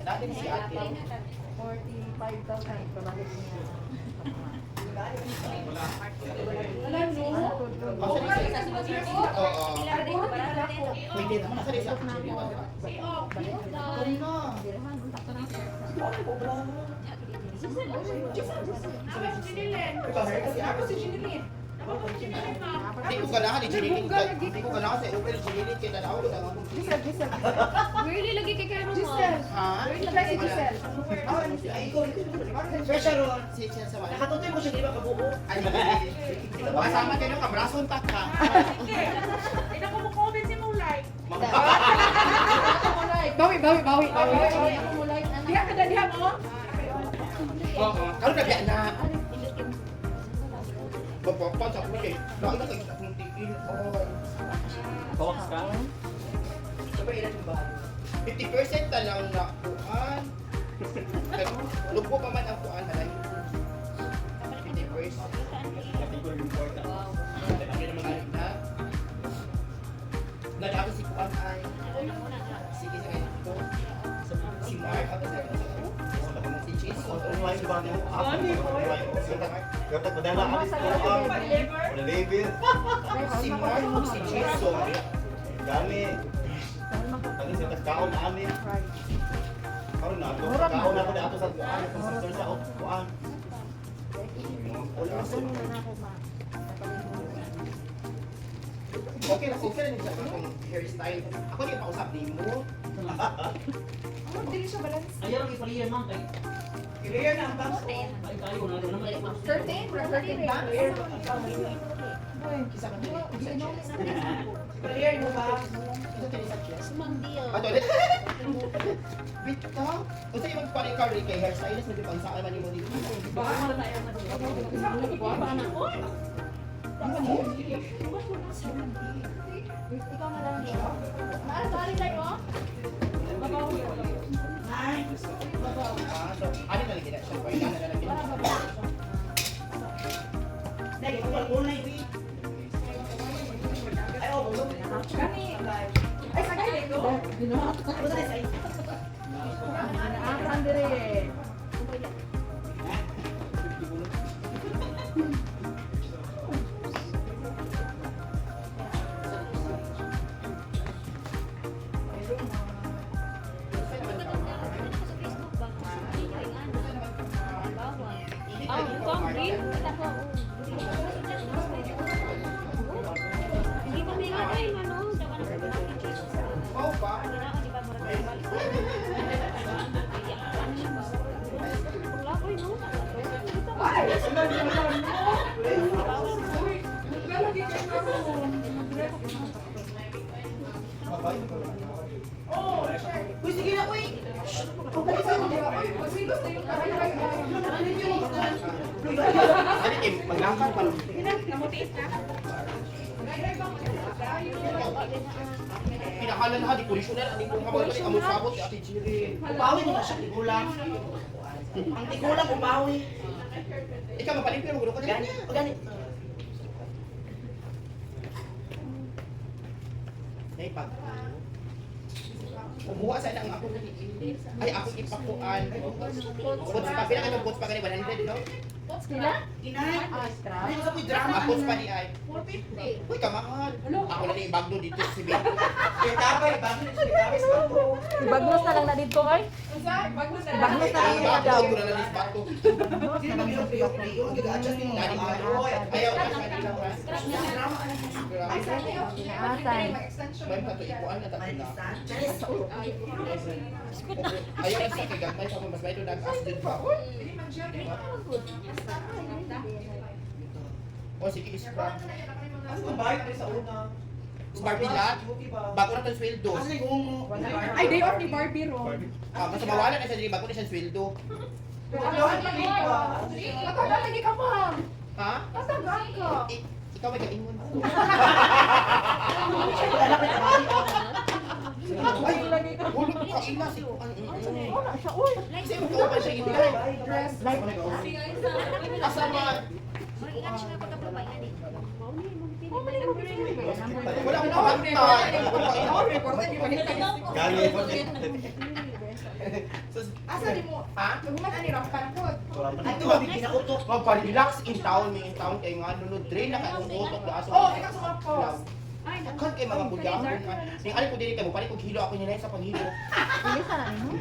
Dati si ate. 45,000 pabalik niya. Pwede naman nasa isa. Hindi ko kailangan ni Jinilin. Hindi ko kailangan sa Uber Jinilin kita na ako. Giselle. Really lagi kay kayo mo. Giselle. Ha? Try si Giselle. Special roll. Nakatutoy mo siya di ba kabuo? Ay, kasama kayo ng kabrason tak ka. Ay, naku mo comment si mo like. Bawi. Diha ka na diha mo. Oo. Karon na biya na. Bapak sa kuwi. Bakit ka sa tigil? Box ka? Sabay ilan ba? 50% na lang na kuan. Lupo pa man ang kuan halay. 50%. Category important. Lagi naman ay na. Nagkakaroon si kuan ay. Sige sa ito. Si Mark at si Cheese. Online ba mo? Kapag madala ka dito ang label. Si Mark at si Cheese. Gani. Ano siya tagkaon na amin. Karon na ako. Kaon na ako na ato sa kuan. Kung sa kuan. Okay na niya kung hairstyle. Ako din pausap din mo. Dili siya balance. Ayaw ang ipaliyan man kay. Clear na ang box. Ay kayo na naman. 13 ba? Kisa ka din. Clear mo ba? Ito tayo sa chest. Sumangdiyo. Ato ulit. Bita. Kung sa'yo magpa-recovery kay hairstylist, medyo pang saan man mo dito. Ikaw na lang siya. Maaari tayo mo? Ano na lagi na siya? Pwede na lang gina. Dali, kulay rin. Ay, oh, bulong. Kami. Ay, sagay dito. Ginawa. Naasan dire. Mau pa? Ay, sunod na lang mo. Uy, naglalagay kayo na mo. Uy, sige na, uy! Ano, Kim? Maglakad pa lang. Pinakalan na, di kulisyoner, hindi ko mabalik ang sabot, si Ate Jiri. Upawi mo na siya, tigulang. Ang tigulang, upawi. Ikaw, mapalimpyo, magulo ka Gani, niya. gani. Nay, pag umuha sa ang ako ay ako ipakuan. Puts pa, pinaka puts pa kanina 100, no? Sila? Inay. Astra. Ay, sa may drama. Puts pa ni ay. 450. Uy, kamahal. Ako na ni bagdo dito si Bin. Kaya tapay, bago na siya, tapay sa bago. Ibagnos na lang na dito ay. Ibagnos na lang na daw. Bagdo ko na lang ni bato. Sino mag-ilok-ilok na yun? Gag-adjust yung Dali mga mo. Ayaw na siya dito. drama. Ay, sa akin. Inaasan. May pato ikuan na tayo na. Charis. Ayaw na sa kigagmay sa mas baydo nag-as din pa. O sige, scrap. Ano ba bayad tayo sa una? Barbie lahat. Bago na itong sweldo. Kasi kung... Ay, day off ni Barbie ro. Mas mawala na siya dito. Bago na siya sweldo. Katagaan lagi ka pa. Ha? Katagaan ka. Ikaw may kaingon. Ay, hulog ka ina si Kuan. Wala siya, uy. Kasi ikaw pa siya ibigay. Dress. Kasama. Wala akong kabantay. Gani po. Asa di mo? Ha? Human ani rampan po. Ito ba kinautok? Magpa-relax in town kay nga nunod drain na kay utok na aso. Oh, ikaw sumapo. Kan kay mga budyakon nga. Sing ali ko dili kay mo pare ko hilo ako ni sa paghilo.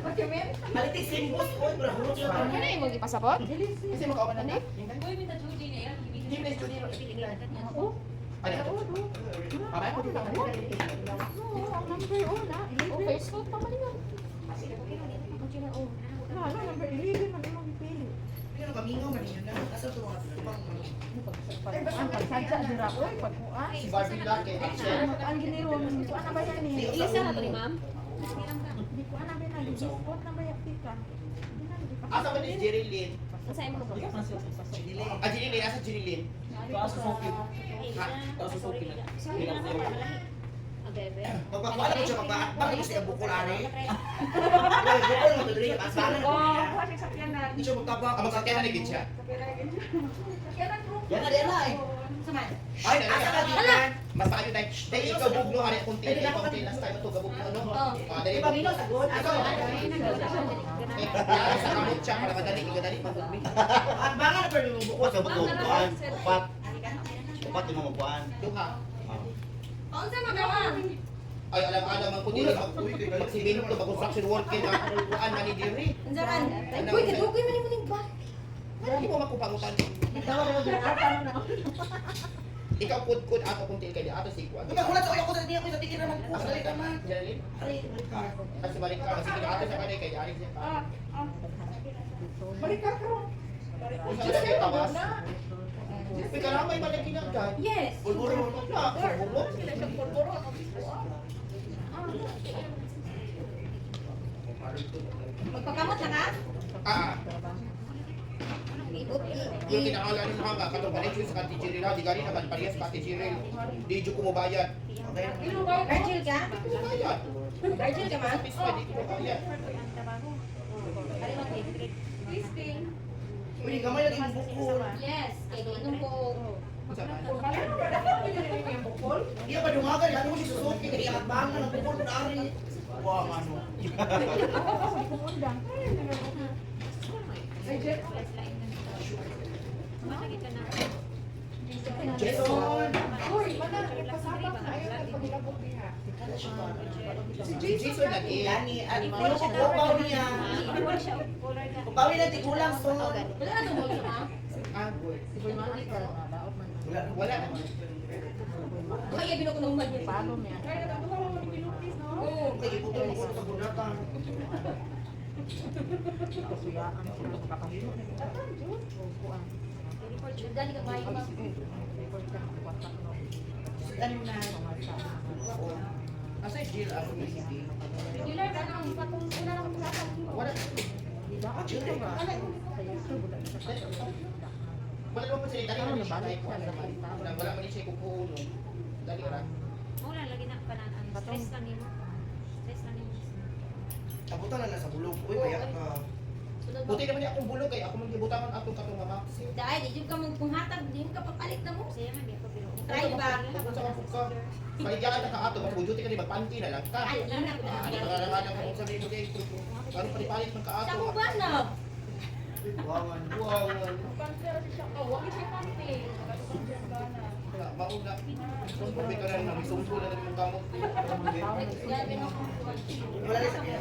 What you mean? Balitik simbos po, bro. Ano yung mga pasapot? Kasi makauban na. Uy, minta Judy na yan. Hindi na studio. Ano? Pare ko dito. Facebook pa man yun. Pero kamingaw man yun na. Asa to nga? Si Barbie lang kay Rachel. Ilisa na to ni ma'am. Asa ba ni Jerilyn? Ang sa'yo mo ko. Ah, Jerilyn, asa Jerilyn? Bebe. Magpapala ko siya magpaakbang ko siya bukulari. Bukol mo to diri ka sana. Di siya magtabak. Ang magsakyan na gid siya. Yan na din na eh. Ay, Asa ka dali. gikan? Mas tayo dai. Dai ikaw bugno ani kunti ikaw kunti last time to gabugno no. Ah, dali. Di ba mingaw sa good? Asa ka? Kaya sa kamot siya para madali igadali magugmi. Akbangan pa yung bukol sa bukol. Upat. Upat yung mga buwan. Duha. Unsa magawa? Ay alam man ko dili mag-uwi kay magsimento ba construction worker na kuan man ni diri. Unsa man? Uy, kadugoy man yung ba? Ano mo makupangutan? Ikaw kud ato kunti kay ato si kuan. Ikaw ulat ako sa diya ko sa tigil naman po. Sa dali man. Jerilyn. Ari, balikan. Kasi balik ka kasi ato sa kanay kay ari siya. Balikan ka. Usa na kay tawas. Ikaw na may malaki na dad. Yes. Bulburo mo na. Bulburo. Magpakamot na ka? Ah. Ibot. Yung kinakalan ng mga katong balik sa kanti Jiril ha, di gani naman parehas sa kanti Jiril. Di jo ko mobayad. Virgil ka? Mobayad. Virgil ka man? Bis pwede ko mobayad. Uy, gamay lagi yung bukol. Yes. Kaya inom ko. Unsa man? Iya pa dungagan, ano mo si Suzuki kay akbangan ng bukol na ari. Wah, ano. Jason. Si Jason lagi. Yani, ano ko kubaw niya. Kubaw na tigulang so. Wala na tumulong sa ma'am? Ah, boy. Wala na. Kaya binukunuman niya. Paano niya? Oo. Kay putol mo sa bunatan. Kasuyaan sila makakahilo. Dali ka bahay ma'am. Ano na? Asa Jill ako ni City? Regular ka nang patong una lang sa Wala. Wala naman sila dali na siya ay kuan naman. Wala man siya kukuno. Dali ra. Wala lagi na panaan. Stress lang nimo. Stress lang nimo. Abutan na sa bulog. Uy, bayak ka. Buti naman niya akong bulog kay ako man gibutangan atong katong mama. Dahil di jud ka magpunghatag, di mo ka papalit na mo. Saya man di ako pero. Try ba? Kung sa kapag ka, paligyan ka ato, magbuduti ka ni magpanti na lang ka. Ay, ina ko. Ano ka naman ang sabi mo kay ano palipalit man ka Sa ato. ko ba na? Wawan. Wow. Pantera siya ka. Wala siya panty. Mauna. Kung sabi ka rin, namisungko na rin yung kamot. Wala na sa kanya.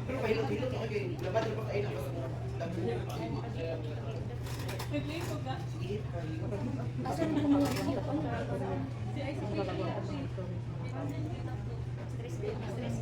Pero pahilot-hilot ako kay labat pa kayo na. Asan mo mo? Stress.